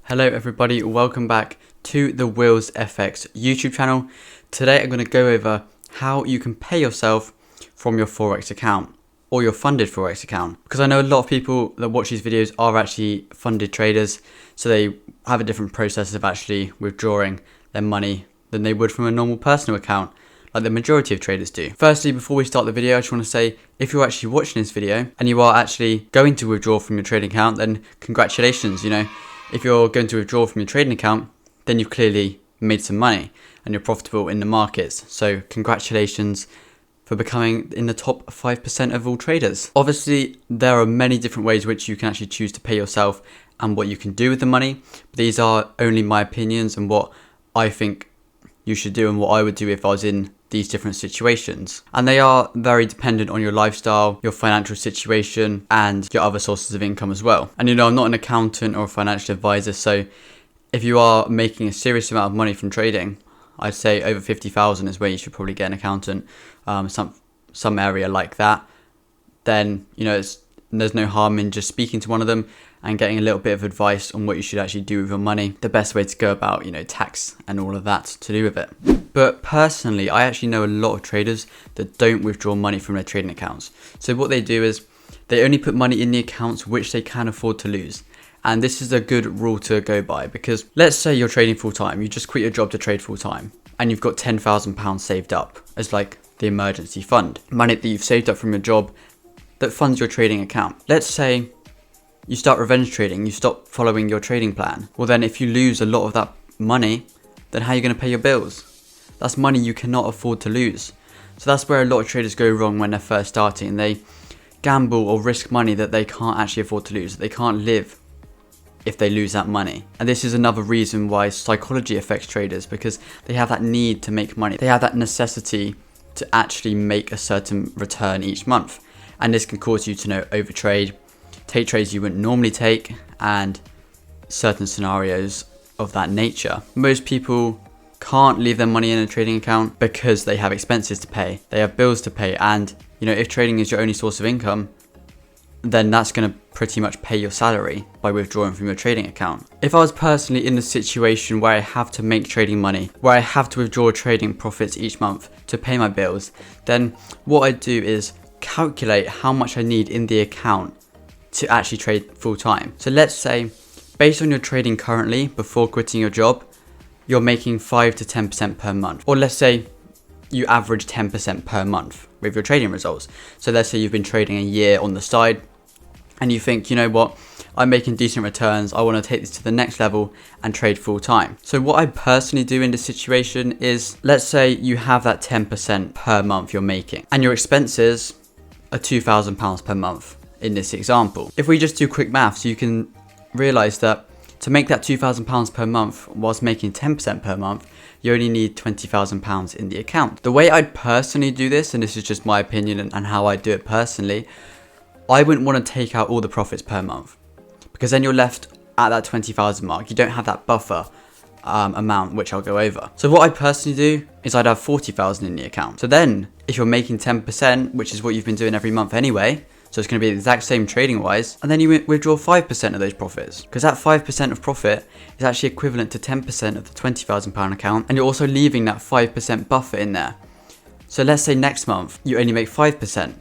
Hello everybody, welcome back to the WillssFX YouTube channel. Today I'm going to go over how you can pay yourself from your Forex account or your funded Forex account. Because I know a lot of people that watch these videos are actually funded traders, so they have a different process of actually withdrawing their money than they would from a normal personal account, like the majority of traders do. Firstly, before we start the video, I just want to say, if you're actually watching this video and you are actually going to withdraw from your trading account, then congratulations. If you're going to withdraw from your trading account, then you've clearly made some money and you're profitable in the markets. So congratulations for becoming in the top 5% of all traders. Obviously, there are many different ways which you can actually choose to pay yourself and what you can do with the money. These are only my opinions and what I think you should do and what I would do if I was in these different situations. And they are very dependent on your lifestyle, your financial situation, and your other sources of income as well. And I'm not an accountant or a financial advisor, so if you are making a serious amount of money from trading, I'd say over 50,000 is where you should probably get an accountant, some area like that. Then there's no harm in just speaking to one of them and getting a little bit of advice on what you should actually do with your money, the best way to go about, tax and all of that to do with it. But personally, I actually know a lot of traders that don't withdraw money from their trading accounts. So what they do is they only put money in the accounts which they can afford to lose. And this is a good rule to go by, because let's say you're trading full time, you just quit your job to trade full time, and you've got £10,000 saved up as like the emergency fund, money that you've saved up from your job that funds your trading account. Let's say you start revenge trading, you stop following your trading plan. Well then, if you lose a lot of that money, then how are you going to pay your bills? That's money you cannot afford to lose. So that's where a lot of traders go wrong when they're first starting. They gamble or risk money that they can't actually afford to lose. They can't live if they lose that money. And this is another reason why psychology affects traders, because they have that need to make money. They have that necessity to actually make a certain return each month. And this can cause you to overtrade, take trades you wouldn't normally take, and certain scenarios of that nature. Most people can't leave their money in a trading account because they have expenses to pay, they have bills to pay, and if trading is your only source of income, then that's going to pretty much pay your salary by withdrawing from your trading account. If I was personally in the situation where I have to make trading money, where I have to withdraw trading profits each month to pay my bills, then what I do is calculate how much I need in the account to actually trade full time. So let's say, based on your trading currently before quitting your job, you're making 5 to 10% per month. Or let's say you average 10% per month with your trading results. So let's say you've been trading a year on the side and you think, I'm making decent returns, I want to take this to the next level and trade full time. So what I personally do in this situation is, let's say you have that 10% per month you're making and your expenses are £2,000 per month in this example. If we just do quick maths, you can realize that to make that £2,000 per month whilst making 10% per month, you only need £20,000 in the account. The way I'd personally do this, and this is just my opinion and how I do it personally, I wouldn't want to take out all the profits per month, because then you're left at that 20,000 mark. You don't have that buffer amount, which I'll go over. So what I personally do is I'd have 40,000 in the account. So then if you're making 10%, which is what you've been doing every month anyway, so it's going to be the exact same trading wise, and then you withdraw 5% of those profits, because that 5% of profit is actually equivalent to 10% of the £20,000 account, and you're also leaving that 5% buffer in there. So let's say next month you only make 5%.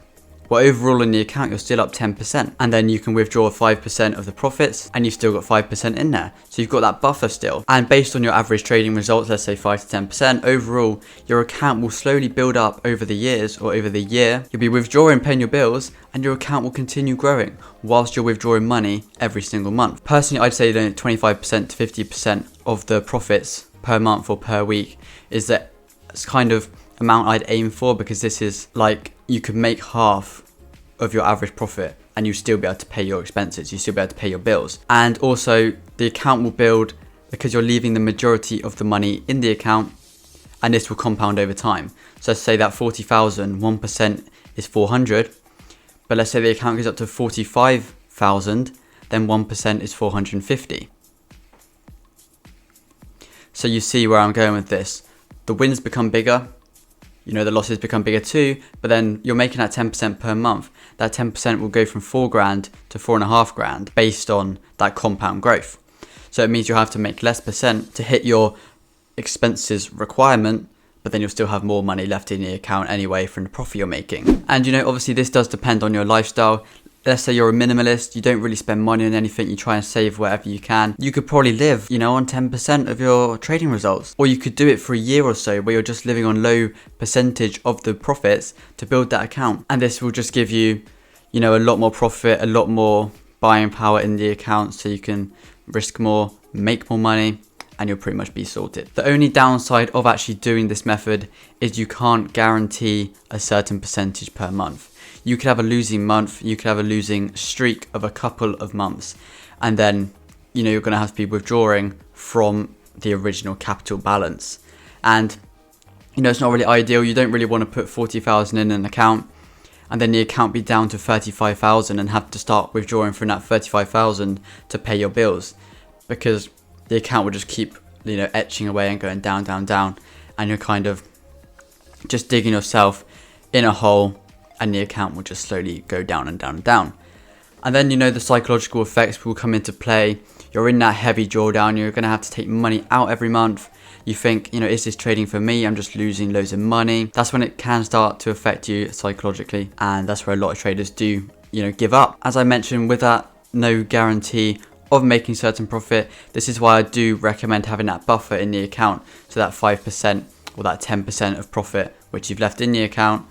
Well, overall in the account, you're still up 10%. And then you can withdraw 5% of the profits and you've still got 5% in there. So you've got that buffer still. And based on your average trading results, let's say 5 to 10%, overall, your account will slowly build up over the years or over the year. You'll be withdrawing, paying your bills, and your account will continue growing whilst you're withdrawing money every single month. Personally, I'd say 25% to 50% of the profits per month or per week is the kind of amount I'd aim for, because this is like, you could make half of your average profit and you still be able to pay your expenses, you still be able to pay your bills. And also the account will build because you're leaving the majority of the money in the account, and this will compound over time. So let's say that 40,000, 1% is 400, but let's say the account goes up to 45,000, then 1% is 450. So you see where I'm going with this. The wins become bigger, the losses become bigger too, but then you're making that 10% per month. That 10% will go from £4,000 to £4,500 based on that compound growth. So it means you'll have to make less percent to hit your expenses requirement, but then you'll still have more money left in your account anyway from the profit you're making. And obviously this does depend on your lifestyle. Let's say you're a minimalist, you don't really spend money on anything, you try and save whatever you can. You could probably live, on 10% of your trading results. Or you could do it for a year or so where you're just living on low percentage of the profits to build that account. And this will just give you, a lot more profit, a lot more buying power in the account, so you can risk more, make more money, and you'll pretty much be sorted. The only downside of actually doing this method is you can't guarantee a certain percentage per month. You could have a losing month, you could have a losing streak of a couple of months, and then you're going to have to be withdrawing from the original capital balance. And it's not really ideal. You don't really want to put 40,000 in an account and then the account be down to 35,000 and have to start withdrawing from that 35,000 to pay your bills, because the account will just keep etching away and going down, down, down, and you're kind of just digging yourself in a hole, and the account will just slowly go down and down and down. And then the psychological effects will come into play. You're in that heavy drawdown, you're going to have to take money out every month. You think, is this trading for me? I'm just losing loads of money. That's when it can start to affect you psychologically, and that's where a lot of traders do give up. As I mentioned, with that no guarantee of making certain profit, this is why I do recommend having that buffer in the account, so that 5% or that 10% of profit which you've left in the account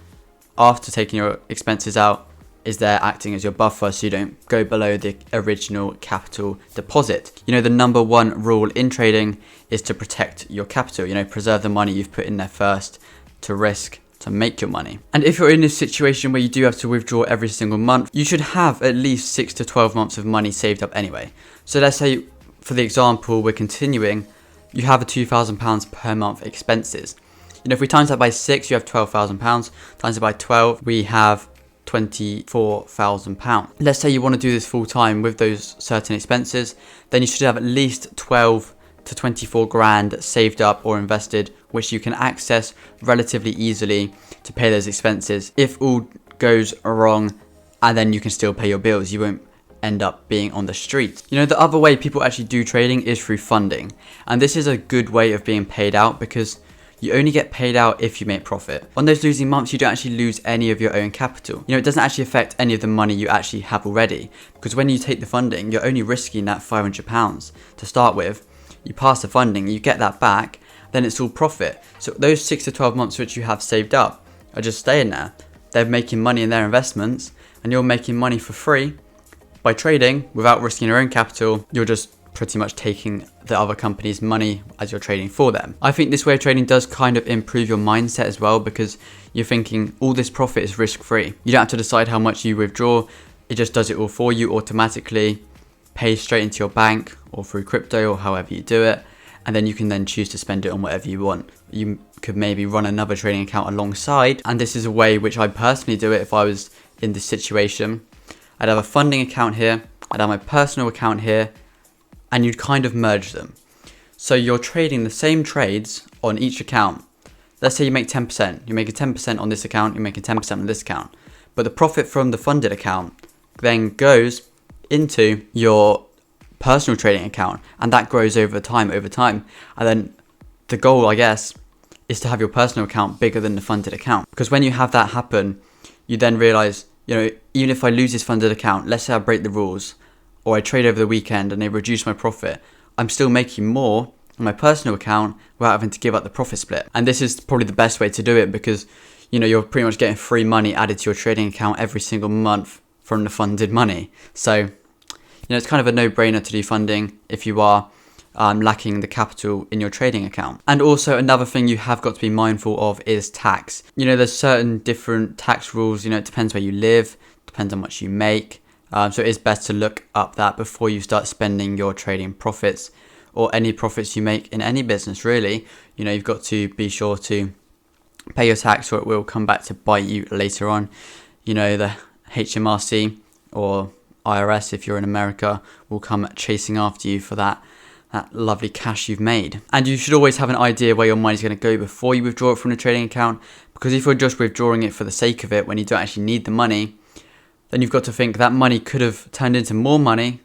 after taking your expenses out is there acting as your buffer, so you don't go below the original capital deposit. The number one rule in trading is to protect your capital, preserve the money you've put in there first to risk to make your money. And if you're in this situation where you do have to withdraw every single month, you should have at least 6 to 12 months of money saved up anyway. So let's say, for the example we're continuing, you have a £2,000 per month expenses. If we times that by 6, you have £12,000. Times it by 12, we have £24,000. Let's say you want to do this full time with those certain expenses, then you should have at least 12 to 24 grand saved up or invested, which you can access relatively easily to pay those expenses. If all goes wrong, and then you can still pay your bills, you won't end up being on the street. The other way people actually do trading is through funding, and this is a good way of being paid out, because you only get paid out if you make profit. On those losing months, you don't actually lose any of your own capital. It doesn't actually affect any of the money you actually have already, because when you take the funding, you're only risking that £500 to start with. You pass the funding, you get that back, then it's all profit. So those 6 to 12 months which you have saved up are just staying there. They're making money in their investments, and you're making money for free by trading without risking your own capital. You're just pretty much taking the other company's money as you're trading for them. I think this way of trading does kind of improve your mindset as well, because you're thinking all this profit is risk-free. You don't have to decide how much you withdraw. It just does it all for you automatically, pays straight into your bank or through crypto or however you do it, and then you can then choose to spend it on whatever you want. You could maybe run another trading account alongside, and this is a way which I personally do it if I was in this situation. I'd have a funding account here, I'd have my personal account here, and you'd kind of merge them. So you're trading the same trades on each account. Let's say you make 10%. You're making 10% on this account, you're making 10% on this account. But the profit from the funded account then goes into your personal trading account, and that grows over time. And then the goal, I guess, is to have your personal account bigger than the funded account. Because when you have that happen, you then realize, even if I lose this funded account, let's say I break the rules, or I trade over the weekend and they reduce my profit, I'm still making more on my personal account without having to give up the profit split. And this is probably the best way to do it, because you're pretty much getting free money added to your trading account every single month from the funded money. So it's kind of a no-brainer to do funding if you are lacking the capital in your trading account. And also another thing you have got to be mindful of is tax. There's certain different tax rules. It depends where you live, depends on how much you make. So it is best to look up that before you start spending your trading profits, or any profits you make in any business really. You've got to be sure to pay your tax, or it will come back to bite you later on. The HMRC or IRS, if you're in America, will come chasing after you for that lovely cash you've made. And you should always have an idea where your money's going to go before you withdraw it from the trading account, because if you're just withdrawing it for the sake of it when you don't actually need the money, then you've got to think that money could have turned into more money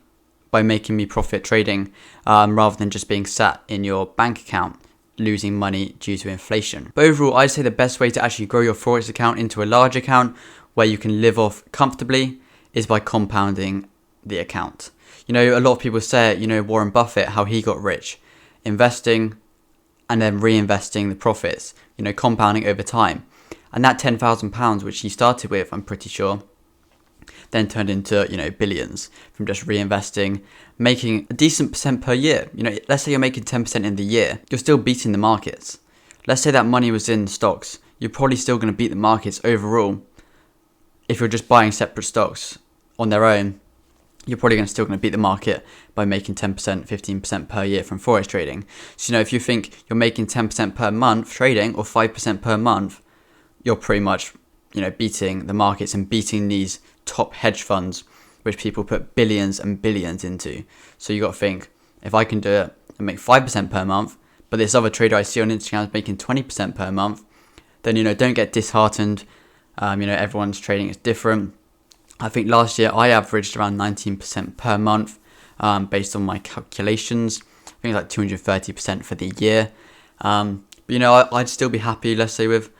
by making me profit trading, rather than just being sat in your bank account losing money due to inflation. But overall, I'd say the best way to actually grow your Forex account into a large account where you can live off comfortably is by compounding the account. You know, a lot of people say it, you know, Warren Buffett, how he got rich, investing and then reinvesting the profits, you know, compounding over time. And that £10,000, which he started with, I'm pretty sure, then turned into, you know, billions from just reinvesting, making a decent percent per year. You know, let's say you're making 10% in the year, you're still beating the markets. Let's say that money was in stocks, you're probably still going to beat the markets overall. If you're just buying separate stocks on their own, you're probably still going to beat the market by making 10%, 15% per year from Forex trading. So, you know, if you think you're making 10% per month trading or 5% per month, you're pretty much, you know, beating the markets and beating these top hedge funds, which people put billions and billions into. So you got to think, if I can do it and make 5% per month, but this other trader I see on Instagram is making 20% per month, then, you know, don't get disheartened. You know, everyone's trading is different. I think last year I averaged around 19% per month, based on my calculations. I think it's like 230% for the year. But, you know, I'd still be happy, let's say, with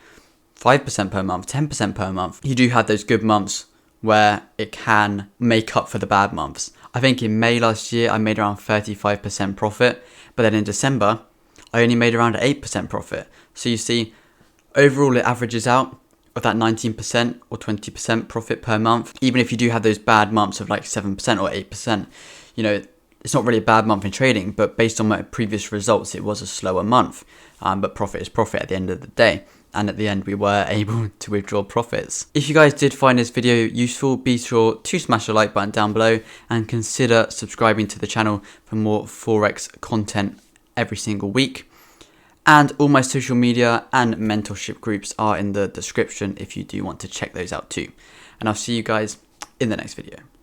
5% per month, 10% per month. You do have those good months where it can make up for the bad months. I think in May last year, I made around 35% profit. But then in December, I only made around 8% profit. So you see, overall it averages out of that 19% or 20% profit per month. Even if you do have those bad months of like 7% or 8%, you know, it's not really a bad month in trading, but based on my previous results, it was a slower month. But profit is profit at the end of the day. And at the end, we were able to withdraw profits. If you guys did find this video useful, be sure to smash the like button down below and consider subscribing to the channel for more Forex content every single week. And all my social media and mentorship groups are in the description if you do want to check those out too. And I'll see you guys in the next video.